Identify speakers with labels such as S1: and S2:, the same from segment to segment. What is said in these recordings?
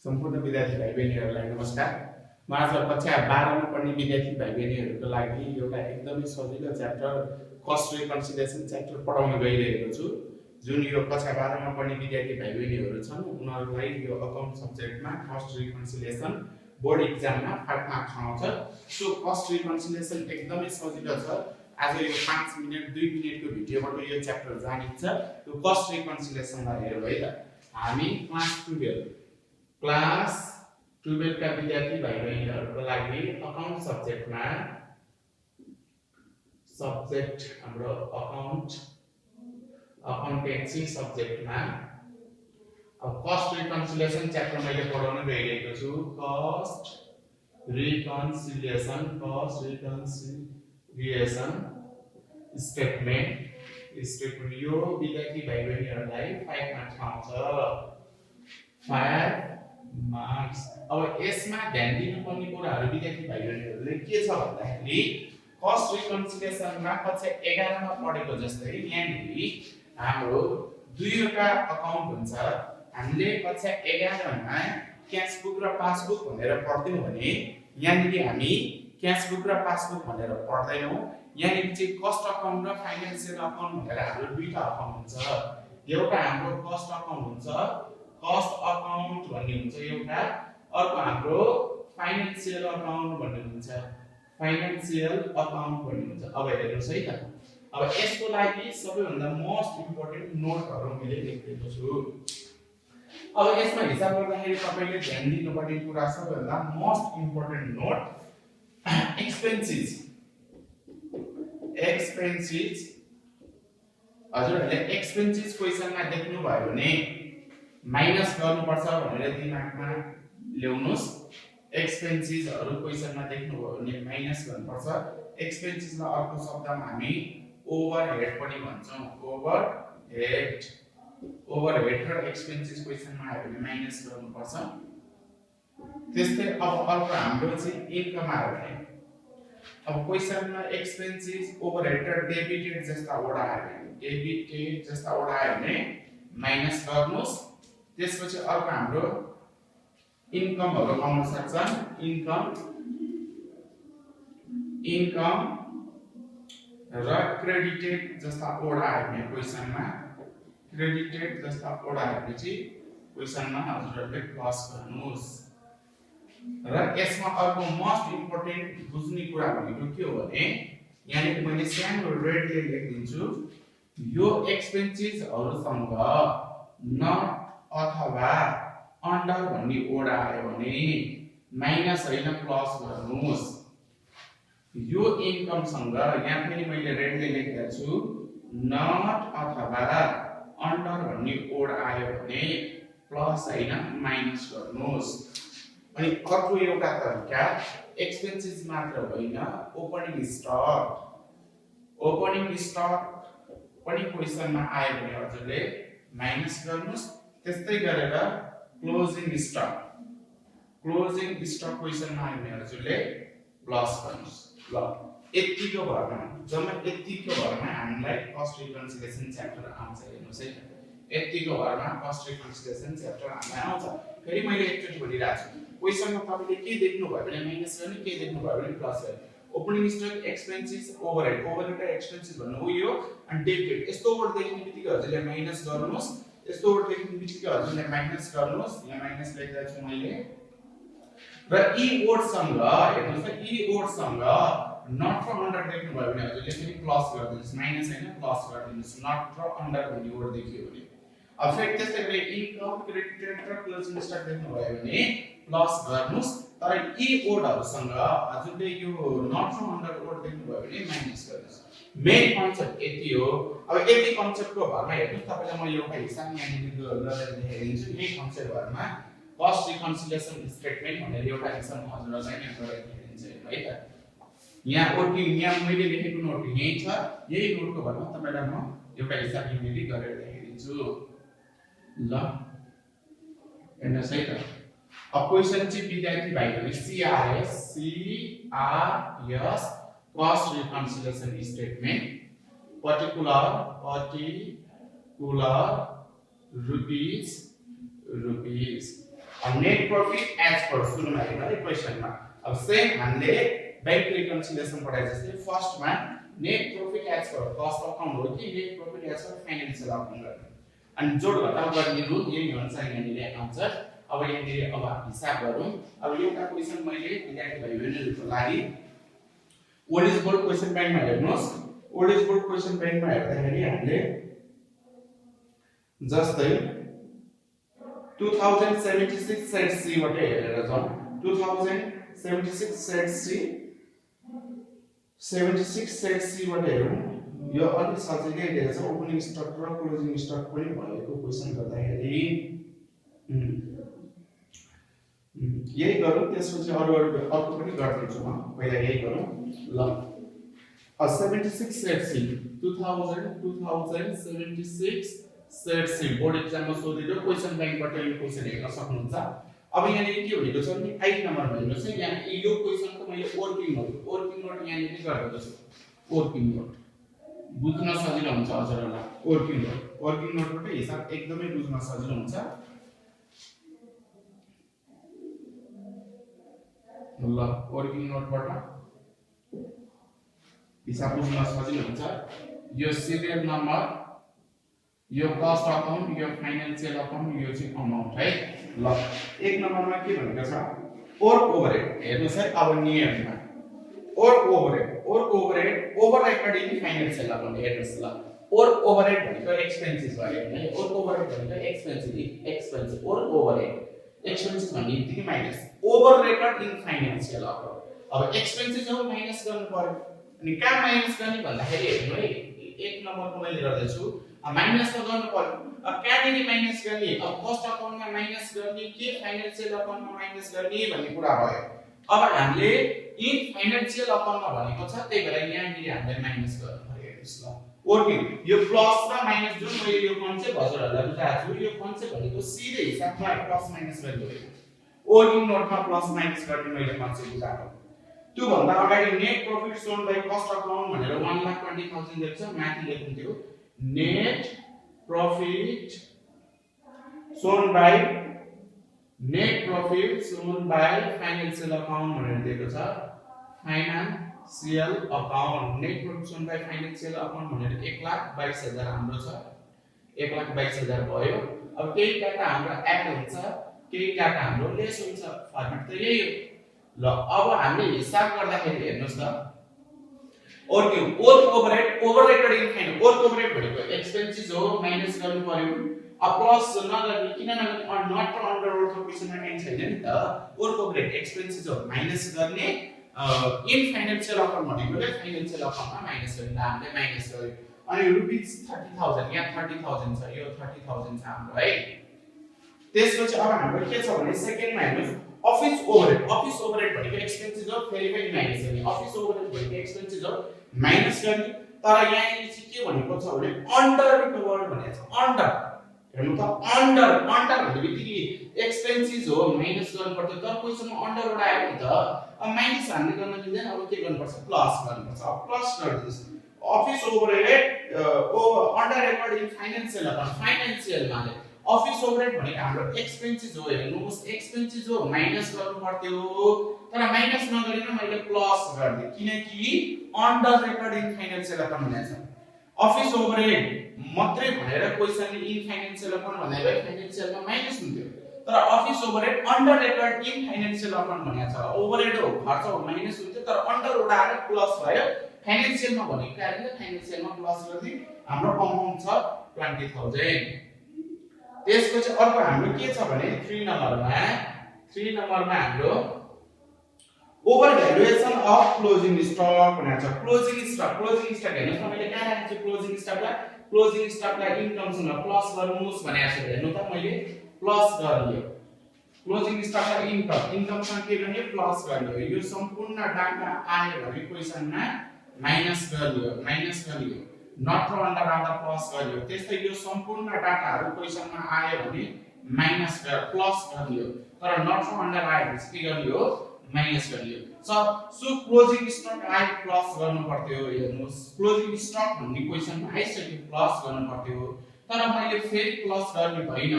S1: सम्पूर्ण विद्यार्थी भाइ बहिनीहरूलाई नमस्कार। म आज कक्षा 12 मा पढ्ने विद्यार्थी भाइ बहिनीहरूको लागि एउटा एकदमै सजिलो च्याप्टर कस्ट रिकन्सिलिएसन च्याप्टर पढाउन गइरहेको छु। जुन यो कक्षा 12 मा पढ्ने विद्यार्थी भाइ बहिनीहरू छन् उनीहरूलाई यो अकाउन्ट सब्जेक्टमा कस्ट रिकन्सिलिएसन बोर्ड एक्जाममा 5 मार्क्स आउँछ। सो कस्ट रिकन्सिलिएसन एकदमै सजिलो छ। आज यो 5 मिनेट 2 मिनेटको भिडियोबाट यो च्याप्टर जानिन्छ। यो कस्ट रिकन्सिलिएसनलाई हेरौँ है त। हामी क्लास 12 का विद्यार्थी भाइ बहिनीहरूको लागि अकाउन्ट सब्जेक्टमा सब्जेक्ट हाम्रो अकाउन्टेन्सी सब्जेक्टमा अब कस्ट रिकन्सिलिएसन च्याप्टर मैले पढाउन गइरहेको छु। कस्ट रिकन्सिलिएसन स्टेटमेन्ट यो विद्यार्थी भाइ बहिनीहरूलाई 5 मार्क्स आउँछ। 5 मार्क्स। अब यसमा ध्यान दिनुपर्ने कुराहरू विद्यार्थी भाइ बहिनीहरूले के छ भन्दाखेरि कस्ट रिकन्सिलिएसनमा कक्षा 11 मा पढेको जस्तै यहाँनिर हाम्रो दुईवटा अकाउन्ट हुन्छ। हामीले कक्षा 11 मा क्याश बुक र पासबुक भनेर पढ्थ्यौं भने यहाँनिर हामी क्याश बुक र पासबुक भनेर पढ्दैनौं। यहाँनिर चाहिँ कस्ट अकाउन्ट र फाइनान्शियल अकाउन्ट भनेर हाम्रो दुईटा अकाउन्ट हुन्छ। एउटा हाम्रो कस्ट अकाउन्ट हुन्छ, कस्ट अकाउन्ट भन्ने हुन्छ एउटा, अर्को हाम्रो फाइनान्शियल अकाउन्ट भन्ने हुन्छ, फाइनान्शियल अकाउन्ट भन्ने हुन्छ। अब हेर्नुस् है त। अब यसको लागि सबैभन्दा मोस्ट इम्पोर्टेन्ट नोटहरु मैले लेखेको छु। अब यसमा हिसाब गर्दाखेरि तपाईले ध्यान दिनुपर्ने कुरा सबैभन्दा मोस्ट इम्पोर्टेन्ट नोट एक्सपेन्सेस हजुरहरुले एक्सपेन्सेस क्वेशनमा देख्नु भयो भने माइनस गर्नुपर्छ भनेर दिमागमा ल्याउनुस्। एक्सपेन्सेसहरु क्वेशनमा देख्नु भयो भने माइनस गर्नुपर्छ। एक्सपेन्सेसलाई अर्को शब्दमा हामी ओभरहेड पनि भन्छौं। ओभरहेड र एक्सपेन्सेस क्वेशनमा आयो भने माइनस गर्नुपर्छ। त्यस्तै अब अर्को हाम्रो चाहिँ इन्कम आयो भने अब क्वेशनमा एक्सपेन्सेस ओभरहेड र डेबिटेड जस्ता वडा आयो भने माइनस गर्नुस्। त्यसपछि अर्को हाम्रो इन्कमहरु आउन सक्छन्। इन्कम र क्रेडिटेड जस्ता वडा आयो भने क्वेशनमा क्रेडिटेड जस्ता वडा आएपछि क्वेशनमा हजुरहरुले प्लस गर्नुस्। र यसमा अर्को मोस्ट इम्पोर्टेन्ट बुझ्ने कुरा भनेको के हो भने यहाँनिर मैले सानो रेडले लेखिदिन्छु। यो एक्सपेन्सेसहरुसँग नट अथवा अन्डर भन्ने वडा आयो भने माइनस हैन प्लस गर्नुस्। यो इन्कमसँग यहाँ पनि मैले रेडले लेखेको छु नट अथवा अन्डर भन्ने वडा आयो भने प्लस हैन माइनस गर्नुस्। अनि अर्को एउटा तरिका एक्सपेन्सेस मात्र होइन ओपनिङ स्टक पनि क्वेशनमा आयो भने हजुरले माइनस गर्नुस्। त्यस्तै गरेर क्लोजिङ स्टक क्वेशनमा आयो भने हजुरले प्लस गर्नुस्। ल यतिको भरमा हामीलाई कस्ट रिकन्सिलिएसन च्याप्टर आउँछ। हेर्नुस् है यतिको भरमा कस्ट रिकन्सिलिएसन च्याप्टर हामीलाई आउँछ। फेरि मैले एकचोटी भनिरहेको छु क्वेशनमा तपाईले के देख्नु भयो भने माइनस गर्ने, के देख्नु भयो भने प्लस गर्ने। ओपनिङ स्टक एक्सपेन्सेस ओभरहेड र एक्सपेन्सेस भन्नु हो यो अनि डेबिटेड यस्तो वर्ड देख्ने बित्तिकै हजुरले माइनस गर्नुस्। यस्तो वर्ड देख्ने बित्तिकै हजुरले माइनस गर्नुस्। यहाँ माइनस लेखेको छु मैले। र ई वर्डसँग हेर्नुस् त ई वर्डसँग नट र अन्डर देख्नु भयो भने हजुरले पनि प्लस गर्दिनुस्। माइनस हैन प्लस गर्दिनुस् नट र अन्डर भन्ने वर्ड देखियो भने। अब फेरि त्यस्तै गरी इन्कम क्रेडिटेड र क्लोजिङ स्टक देख्नु भयो भने प्लस गर्नुस्। तर ई वर्डहरुसँग हजुरले यो नट र अन्डर वर्ड देख्नु भयो भने माइनस गर्नुस्। मेन कन्सेप्ट यति हो। अब यति कन्सेप्टको भरमा हेर्नुस् तपाईलाई म एउटा हिसाब यहाँनिर गरेर देखाइदिन्छु। यही कन्सेप्ट भरमा कस्ट रिकन्सिलिएसन स्टेटमेन्ट भनेर एउटा हिसाब हजुरलाई यहाँ गरेर देखाइदिन्छु है त। यहाँ मैले लेखेको नोट यही छ। यही नोटको भरमा तपाईलाई म एउटा हिसाब यहाँनिर गरेर देखाइदिन्छु। ल हेर्नुस् है त। अब क्वेशन चाहिँ विद्यार्थी भाइहरुले CRS cost reconciliation statement particular rupees net profit as per सुरुमा हेर्नु है क्वेशनमा अब सेम हामीले बैंक रिकन्सिलिएसन पढाए जस्तै फर्स्टमा net profit as per cost account हो कि net profit as per financial account गर्ने अनि जोड घटाउ गर्ने रुल यही हुन्छ यहाँनिर आन्सर अब यहाँनिर अब हिसाब गरौँ अब एउटा क्वेशन मैले विद्यार्थी भाइहरुको लागि ओल्ड इज गोल्ड क्वेशन बैंकमा हेर्नुस् ओल्ड इज गोल्ड क्वेशन बैंकमा हेर्दाखेरि हामीले जस्तै 2076 सेट सी बाट हेरेर जाउँ 2076 सेट सी 76 सेट सी बाट हेरौँ यो अलि सजिलै दिएको छ ओपनिङ स्टक र क्लोजिङ स्टक पनि भएको क्वेशन गर्दाखेरि यही गरौँ त्यसपछि अर्को पनि गर्दिन्छु म पहिला यही गरौँ ल 76 set C 2076 set C board एक्जाममा सोधेको क्वेशन बैंकबाट यो क्वेशन हेर्न सक्नुहुन्छ अब यहाँ के भनेको छ नि 8 नम्बरमा हेर्नुस् है यहाँ यो क्वेशनको मैले वर्किङ नोट यहाँ के गरेको छु वर्किङ नोट बुझ्न सजिलो हुन्छ हजुरहरुलाई वर्किङ नोटबाट हिसाब एकदमै बुझ्न सजिलो हुन्छ ल वर्किङ नोटबाट हिसाब बुझ्न सजिलो हुन्छ यो सिरियल नम्बर यो कस्ट अकाउन्ट यो फाइनान्शियल अकाउन्ट यो चाहिँ अमाउन्ट है ल एक नम्बरमा के भनेको छ वर्क ओभरहेड हेर्नुस् है अब नियममा work overhead over recording financial account हेर्नुस् ल वर्क ओभरहेड भनेको एक्सपेन्सेस भयो हैन वर्क ओभरहेड भनेको एक्सपेन्सेस वर्क ओभरहेड एक्सपेन्सेस भन्ने बित्तिकै minus over record in financial account अब एक्सपेन्सेस हो माइनस गर्नु पर्यो अनि कहाँ माइनस गर्ने भन्दाखेरि हेर्नु है एक नम्बरको मैले गर्दै छु माइनस त गर्नु पर्यो अब कहाँदेखि माइनस गर्ने अब कस्ट अकाउन्टमा माइनस गर्ने के फाइनान्शियल अकाउन्टमा माइनस गर्ने भन्ने कुरा भयो अब हामीले इन फाइनान्शियल अकाउन्टमा भनेको छ त्यही भएर यहाँनिर हामीले माइनस गर्नु पर्यो हेर्नुस् ल वर्किङ यो प्लस र माइनस जुन मैले यो कन्सेप्ट हजुरहरुलाई बुझाएको छु यो कन्सेप्ट भनेको सिधै हिसाबमा प्लस माइनस गर्ने हो वर्किङ नोटमा प्लस माइनस गर्ने मैले कन्सेप्ट बुझाएको त्यो भन्दा अगाडि net profit shown by cost account भनेर 1,20,000 दिएको छ माथि लेख्नु net profit shown by financial account भनेर दिएको छ financial account net profit shown by financial account भनेर 1,22,000 हाम्रो छ 1,22,000 भयो अब केही डाटा हाम्रो एड हुन्छ केही डाटा हाम्रो लेस हुन्छ फर्मेट त यही हो ल अब हामीले हिसाब गर्दाखेरि हेर्नुस् त work overhead over recording fine work overhead भनेको एक्सपेन्सेस हो माइनस गर्नु पर्यो अब प्लस नगर्ने किन नगर्ने नट र अन्डर वर्क क्वेशनमा काइन छैन नि त वर्क ओभरहेड एक्सपेन्सेस हो माइनस गर्ने इन फाइनान्शियल अकाउन्ट भनेको चाहिँ फाइनान्शियल अकाउन्टमा माइनस गर्ने हामीले माइनस गर्यो अनि रुपीस 30,000 यहाँ 30,000 छ यो 30,000 छ हाम्रो है त्यसपछि अब हाम्रो के छ भने सेकेन्डमा हेर्नुस् अफिस ओभरहेड भनेको एक्सपेन्सेस हो फेरि पनि माइनस गर्ने अफिस ओभरहेड भनेको एक्सपेन्सेस हो माइनस गर्ने तर यहाँ चाहिँ के भनेको छ भने अन्डर रिकभर्ड भनेको छ अन्डर हेर्नु त अन्डर भन्ने बित्तिकै एक्सपेन्सेस हो माइनस गर्नुपर्छ तर क्वेशनमा अन्डर वटा आयो नि त अब माइनस हामीले गर्न मिल्दैन अब के गर्नुपर्छ प्लस गर्नुपर्छ अब प्लस गर्दिनुस् office overhead under record in financial account financial माने अफिस ओभरहेड भनेको हाम्रो एक्सपेन्सेस हो हेर्नुस् एक्सपेन्सेस हो माइनस गर्नु पर्थ्यो तर माइनस नगरिन मैले प्लस गर्दिए किनकि under record in financial account भनेको छ अफिस ओभरहेड मात्रै भनेर क्वेशनले इन फाइनान्शियल अकाउन्ट भनेर फाइनान्शियलमा माइनस हुन्थ्यो तर office overhead under record in financial account भनेको छ ओभरहेड हो खर्च हो माइनस हुन्थ्यो तर अन्डर उडाएर प्लस भयो फाइनान्शियलमा भनेको कारणले फाइनान्शियलमा प्लस गर्दै हाम्रो अमाउन्ट छ 20,000 त्यसपछि अर्को हाम्रो के छ भने 3 नम्बरमा हाम्रो over valuation of closing stock भनेको छ क्लोजिङ स्टक हेर्नु तपाईले कहाँ राखेको छु क्लोजिङ स्टकलाई इन्कमसँग प्लस गर्नुस् भनेको छ हेर्नु त मैले प्लस गरियो क्लोजिङ स्टकलाई इन्कमसँग के गर्ने प्लस गरियो यो सम्पूर्ण डाटा आयो भने क्वेशनमा माइनस गरियो नट र अन्डर आउँदा प्लस गरियो त्यस्तै यो सम्पूर्ण डाटाहरु क्वेशनमा आयो भने माइनस प्लस गरियो तर नट र अन्डर आएपछि के गरियो माइनस गरियो सो क्लोजिङ स्टक आइ प्लस गर्नु पर्थ्यो हेर्नुस् क्लोजिङ स्टक भन्ने क्वेशनमा आइसक्यो प्लस गर्नु पर्थ्यो तर मैले फेरि प्लस गर्ने भइन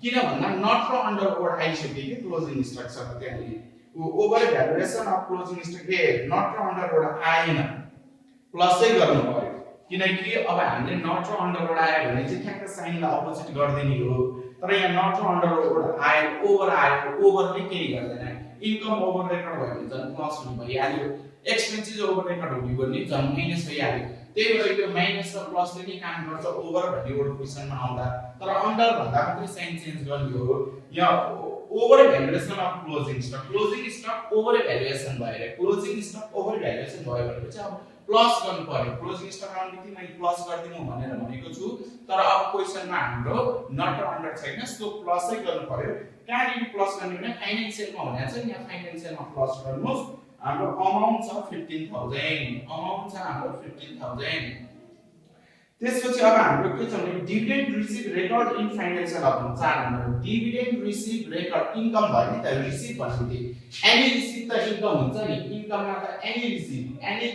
S1: किन भन्दा नट र अन्डरवर्ड आइसक्यो कि क्लोजिङ स्टक छ त्यहाँले over valuation of closing stock के नट र अन्डरवर्ड आएन प्लस चाहिँ गर्नु पर्यो किनकि अब हामीले नट र अन्डरवर्ड आयो भने चाहिँ ठ्याक्क साइनलाई अपोजिट गर्दिने हो तर यहाँ नट र अन्डरवर्ड आयो ओभरले केही गर्दैन इन्कम ओभर रेकर्ड भयो भने झन् प्लस हुने भइहाल्यो एक्सपेन्सेस ओभर रेकर्ड हुने भने झन् माइनस भइहाल्यो त्यही भएर यो माइनस र प्लसले नै काम गर्छ ओभर भन्ने वर्ड क्वेशनमा आउँदा तर अन्डर भन्दा मात्रै साइन चेन्ज गर्ने हो यहाँ over valuation of closing stock over valuation भएर क्लोजिङ स्टक ओभर भ्यालुएसन भयो भनेपछि अब प्लस गर्नु पर्यो क्लोजिङ स्टक आउने बित्तिकै मैले प्लस गर्दिनु भनेर भनेको छु तर अब क्वेशनमा हाम्रो नट र अन्डर छैन सो प्लसै गर्नु पर्यो कहाँनिर प्लस गर्ने भने फाइनान्शियलमा भनेको छ यहाँ फाइनान्शियलमा प्लस गर्नुहोस् हाम्रो अमाउन्ट छ 15000 अमाउन्ट छ हाम्रो 15000 त्यसपछि अब हाम्रो के छ भने dividend receive record in financial account 4 number dividend receive record income भयो नि त रिसिभ भनेको एनी रिसिभ त इन्कम हुन्छ नि इन्कममा त एनी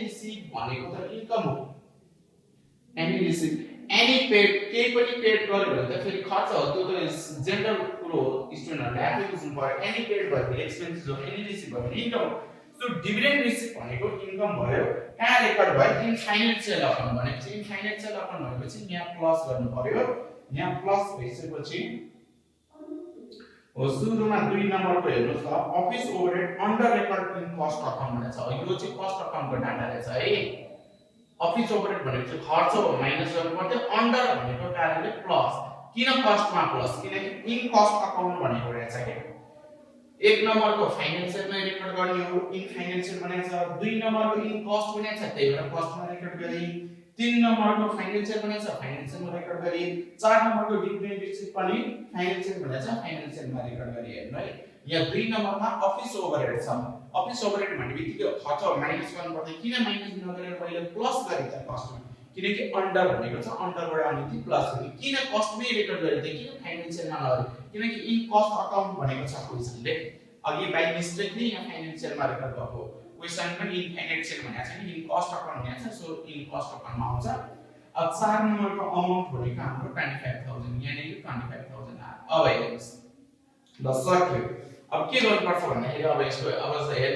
S1: रिसिभ भनेको त इन्कम हो एनी रिसिभ एनी पेड केही पनि पेड गर्यो भने त फेरि खर्च हो त्यो त जेनरल कुरो हो स्टुडेन्टहरुले आफै बुझ्नु पर्यो एनी पेड भयो एक्सपेन्सेस हो एनी रिसिभ भयो इन्कम हो सो डिभिडेन्ड रिसिभ भनेको इन्कम भयो कहाँ रेकर्ड भयो इन फाइनान्शियल अकाउन्ट भनेपछि इन फाइनान्शियल अकाउन्ट भनेपछि यहाँ प्लस गर्नु पर्यो यहाँ प्लस भइसकेपछि हो सुरुमा 2 नम्बरको हेर्नुस् त office overhead under record in cost account भनेको छ यो चाहिँ कस्ट अकाउन्टको डाटा रहेछ है अफिस ओभरहेड भनेको चाहिँ खर्च हो माइनस गर्नु पर्यो अन्डर भनेको कारणले प्लस किन कस्टमा प्लस किनकि इन कस्ट अकाउन्ट भनेको रहेछ के एक नम्बरको फाइनान्शियलमा रेकर्ड गर्ने हो इन फाइनान्शियल भनेको छ 2 नम्बरको इन कस्ट भनेको छ त्यही भएर कस्टमा रेकर्ड गरे 3 नम्बरको फाइनान्शियल भनेको छ फाइनान्शियलमा रेकर्ड गरे 4 नम्बरको डिभिडेन्ड रिसिभ पनि फाइनान्शियल भनेको छ फाइनान्शियलमा रेकर्ड गरे हेर्नु है यहाँ 2 नम्बरमा अफिस ओभरहेड छ अफिस ओभरहेड भनेबित्तिकै खर्च माइनस गर्नुपर्छ किन माइनस नगरेर पहिले प्लस गरिन्छ कस्टमा किनकि अन्डर भनेको छ अन्डरबाट आउने थियो प्लस गर्ने किन कस्टमै रेकर्ड गरिन्छ किन फाइनान्शियलमा नगरे किनकि इन कस्ट अकाउन्ट भनेको छ क्वेशनले अघि बाइ मिस्टेकली यहाँ फाइनान्शियलमा रेकर्ड भएको क्वेशन पनि इन फाइनान्शियल भनेको छ इन कस्ट अकाउन्ट भनेको छ सो इन कस्ट अकाउन्टमा आउँछ अब 4 नम्बरको अमाउन्ट भनेको हाम्रो 25000 यहाँ नै 25000 आयो अब हेर्नुस् ल सक्यो अब के गर्नुपर्छ भन्दाखेरि अब यसको अब चाहिँ हेर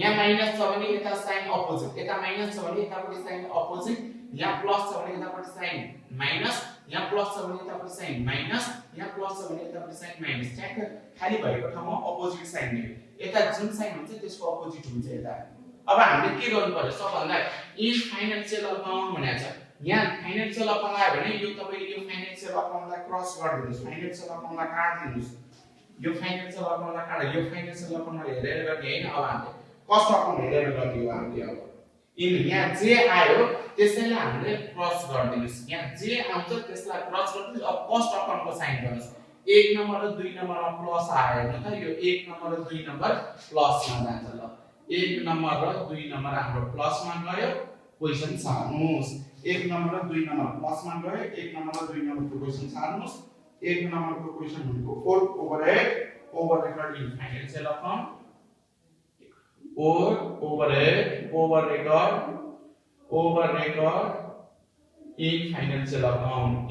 S1: यहाँ माइनस छ भने यता साइन अपोजिट यता माइनस छ भने यतापट्टि साइन अपोजिट यहाँ प्लस छ भने यतापट्टि साइन माइनस यहाँ प्लस छ भने यतापट्टि साइन माइनस यहाँ प्लस छ भने यतापट्टि साइन माइनस ठ्याक्क खाली भएको ठाउँमा अपोजिट साइन दियो यता जुन साइन हुन्छ त्यसको अपोजिट हुन्छ यता अब हामीले के गर्नु पर्यो सबभन्दा इन फाइनान्शियल अकाउन्ट भनेको छ यहाँ फाइनान्शियल अकाउन्ट आयो भने यो तपाईले यो फाइनान्शियल अकाउन्टलाई क्रस गरिदिनुस् फाइनान्शियल अकाउन्टलाई काट्दिनुस् यो फाइनान्शियल अकाउन्टलाई काट्दा यो फाइनान्शियल अकाउन्टलाई हेरेर गर्ने हैन अब हामीले कस्ट अकाउन्ट हेरेर गर्ने हो हामीले अब इन यहाँ जे आयो त्यसैले हामीले क्रस गर्दिनुस् यहाँ जे आउँछ त्यसलाई क्रस गर्दिनुस् अब कस्ट अकाउन्टको साइन गर्नुस् 1 नम्बर र 2 नम्बरमा प्लस आयो हैन त यो 1 नम्बर र 2 नम्बर प्लसमा जान्छ ल 1 नम्बर र 2 नम्बर हाम्रो प्लसमा गयो क्वेशन सार्नुस् 1 नम्बर र 2 नम्बर प्लसमा गयो 1 नम्बर र 2 नम्बरको क्वेशन सार्नुस् 1 नम्बरको क्वेशन भनेको fourth overhead over record in financial account or overhead over record in financial account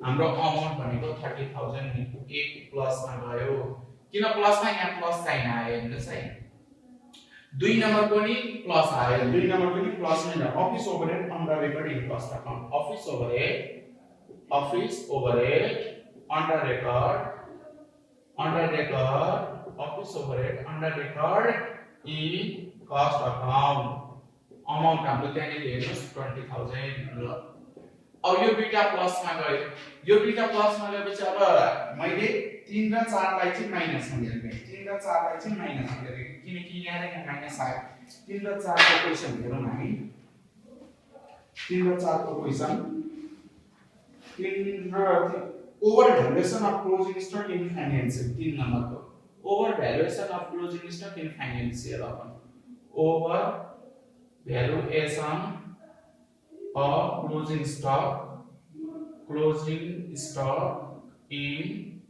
S1: हाम्रो अमाउन्ट भनेको 30000 नि 1 प्लसमा गयो किन प्लसमा यहाँ प्लस साइन आयो हेर्नुस् है 2 नम्बर पनि प्लस आयो 2 नम्बर पनि प्लस नै छ office overhead under record in cost account office overhead under record office overhead under record in cost account amount हाम्रो त्यहाँ नि हेर्नुस् 20000 ल अब यो दुईटा प्लसमा गयो यो दुईटा प्लसमा गएपछि अब मैले 3 र 4 लाई चाहिँ माइनसमा लिएको 3 र 4 लाई चाहिँ माइनसमा लिएको किनकि यहाँ र यहाँ माइनस आयो 3 र 4 को क्वेशन हेरौँ हामी 3 र 4 को क्वेशन 3 र over valuation of closing stock in financial 3 number को over valuation of closing stock in financial account over valuation of closing stock in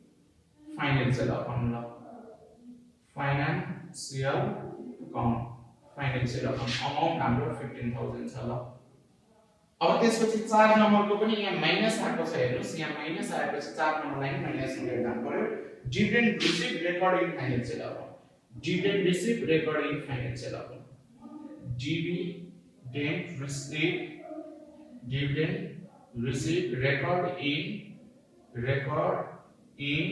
S1: financial account financial account amount हाम्रो 15000 छ ल अब त्यसपछि 4 नम्बरको पनि यहाँ माइनस आएको छ हेर्नुस् यहाँ माइनस आएपछि 4 नम्बरलाई नि माइनस गरेर जानु पर्यो dividend receive record in financial account dividend receive record in financial account dividend receive record in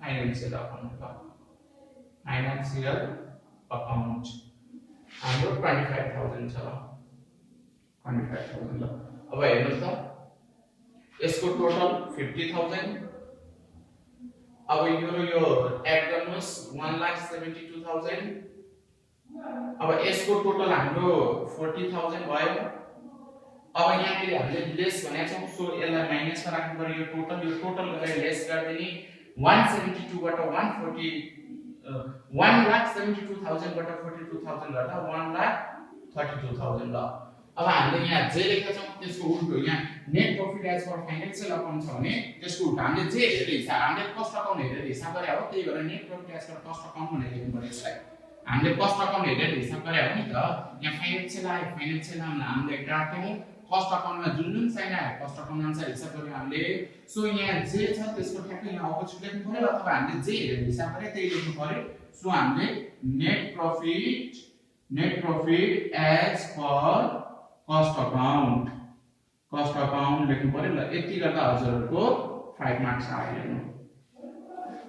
S1: financial account हाम्रो 25000 छ 25000 ल अब हेर्नुस् त यसको टोटल 50000 अब यो एड गर्नुस् 172000 अब यसको टोटल हाम्रो 40000 भयो अब यहाँ फेरि हामीले लेस भनेको छौं सो यसलाई माइनस मा राख्नु पर्यो यो टोटल गरेर लेस गर्दिने 172 बाट 1,72,000 बाट 42,000 गर्दा 1,32,000 ल अब हामीले यहाँ जे लेखेका छौं त्यसको उल्टो यहाँ net profit as per financial account छ भने त्यसको उल्टो हामीले जे हेरेर हिसाब हामीले कस्ट अकाउन्ट हेरेर हिसाब गरे हो त्यही भएर net profit as per cost account भनेर लेख्नु पर्यो यसलाई हामीले कस्ट अकाउन्ट हेरेर हिसाब गरे हो नि त यहाँ फाइनान्शियल हामीले काट्यौं कस्ट अकाउन्टमा जुन साइन आयो कस्ट अकाउन्ट अनुसार हिसाब गर्यौं हामीले सो यहाँ जे छ त्यसको ठ्याक्कै यहाँ अपोजिट लेख्नु पर्यो अथवा हामीले जे हेरेर हिसाब गरे त्यही लेख्नु पर्यो सो हामीले net profit as per cost account लेख्नु पर्यो ल यति गर्दा हजुरहरुको 5 मार्क्स आयो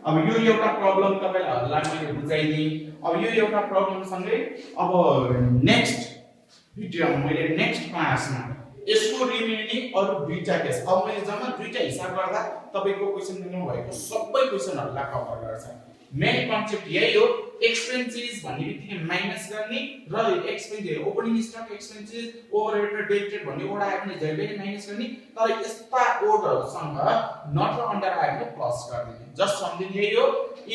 S1: अब यो एउटा प्रब्लम तपाईलाई मैले बुझाइदिए अब यो एउटा प्रब्लम सँगै अब नेक्स्ट भिडियोमा मैले नेक्स्ट क्लासमा यसको रिमेनिङ अरु दुईटा केस अब मैले जम्मा दुईटा हिसाब गर्दा तपाईको क्वेशन दिनु भएको सबै क्वेशनहरुलाई कभर गर्छ मेन कन्सेप्ट यही हो एक्सपेन्सेस भन्ने बित्तिकै माइनस गर्ने र expenses opening stock expenses overhead र डेबिटेड भन्ने ओडा आए पनि जहिले पनि माइनस गर्ने तर यस्ता ओडहरुसँग नट र अन्डर आए पनि प्लस गर्दिने जस्ट सम्झिनु यही हो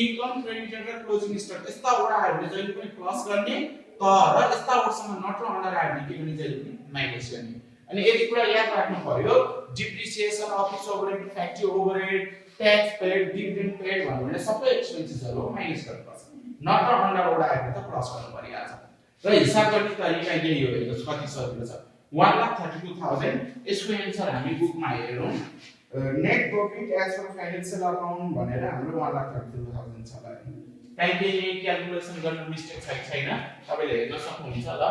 S1: इन्कम क्रेडिटेड र क्लोजिङ स्टक यस्ता ओडा आए पनि जहिले पनि प्लस गर्ने तर यस्ता ओडसँग नट र अन्डर आए पनि के पनि जहिले पनि माइनस गर्ने अनि यदि कुरा याद राख्नु पर्यो depreciation office overhead factory overhead tax paid dividend paid भन्ने सबै एक्सपेन्सेसहरु माइनस गर्नुपर्छ नट र अन्डर ओडा आए त प्लस गर्नु परिहाल्छ र हिसाब गर्ने तरिका यही हो हेर्नुस् कति सजिलो छ 1,32,000 यसको एन्सर हामी बुकमा हेरौं net profit as per financial account भनेर हाम्रो 1,32,000 छ ल काहीँले क्याल्कुलेसन गर्न मिस्टेक छैन तपाईले हेर्न सक्नुहुन्छ ल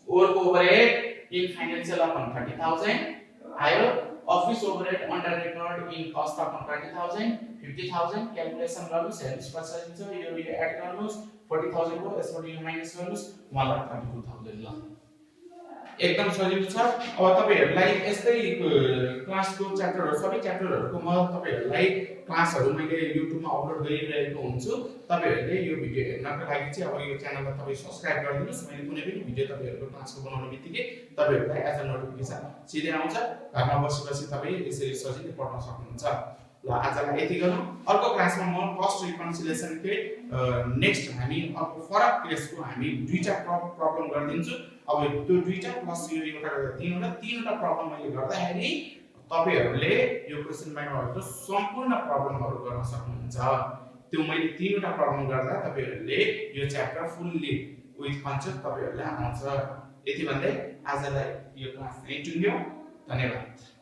S1: ओभरहेड इन फाइनान्शियल अकाउन्ट 30,000 आयो office overhead under record in cost account 20,000 50,000 calculation गर्नुस् हेर्नुस् कसरी छ यो एड गर्नुस् 40,000 को यसबाट यो माइनस गर्नुस् 1,32,000 ल एकदम सजिलो छ अब तपाईहरुलाई यस्तै क्लासको च्याप्टरहरु सबै च्याप्टरहरुको म तपाईहरुलाई क्लासहरु मैले युट्युबमा अपलोड गरिरहेको हुन्छु तपाईहरुले यो भिडियो हेर्नको लागि चाहिँ अब यो च्यानललाई तपाई सब्स्क्राइब गरिदिनुस् मैले कुनै पनि भिडियो तपाईहरुको क्लासको बनाउने बित्तिकै तपाईहरुलाई एज अ नोटिफिकेसन सिधै आउँछ घरमा बसी तपाई यसरी सजिलै पढ्न सक्नुहुन्छ ल आजलाई यति गरौँ अर्को क्लासमा म कस्ट रिकन्सिलिएसनकै नेक्स्ट हामी अर्को फरक केसको हामी दुईटा प्रब्लम गर्दिन्छु अब त्यो दुईटा प्लस यो एउटा तीनवटा प्रब्लम मैले गर्दाखेरि तपाईहरुले यो क्वेशन ब्याङ्कको सम्पूर्ण प्रब्लमहरु गर्न सक्नुहुन्छ त्यो मैले तीनवटा प्रब्लम गर्दा तपाईहरुले यो च्याप्टर फुल्ली विथ कन्सेप्ट तपाईहरुले आउँछ यति भन्दै आजलाई यो क्लास यही टुङ्ग्यौ धन्यवाद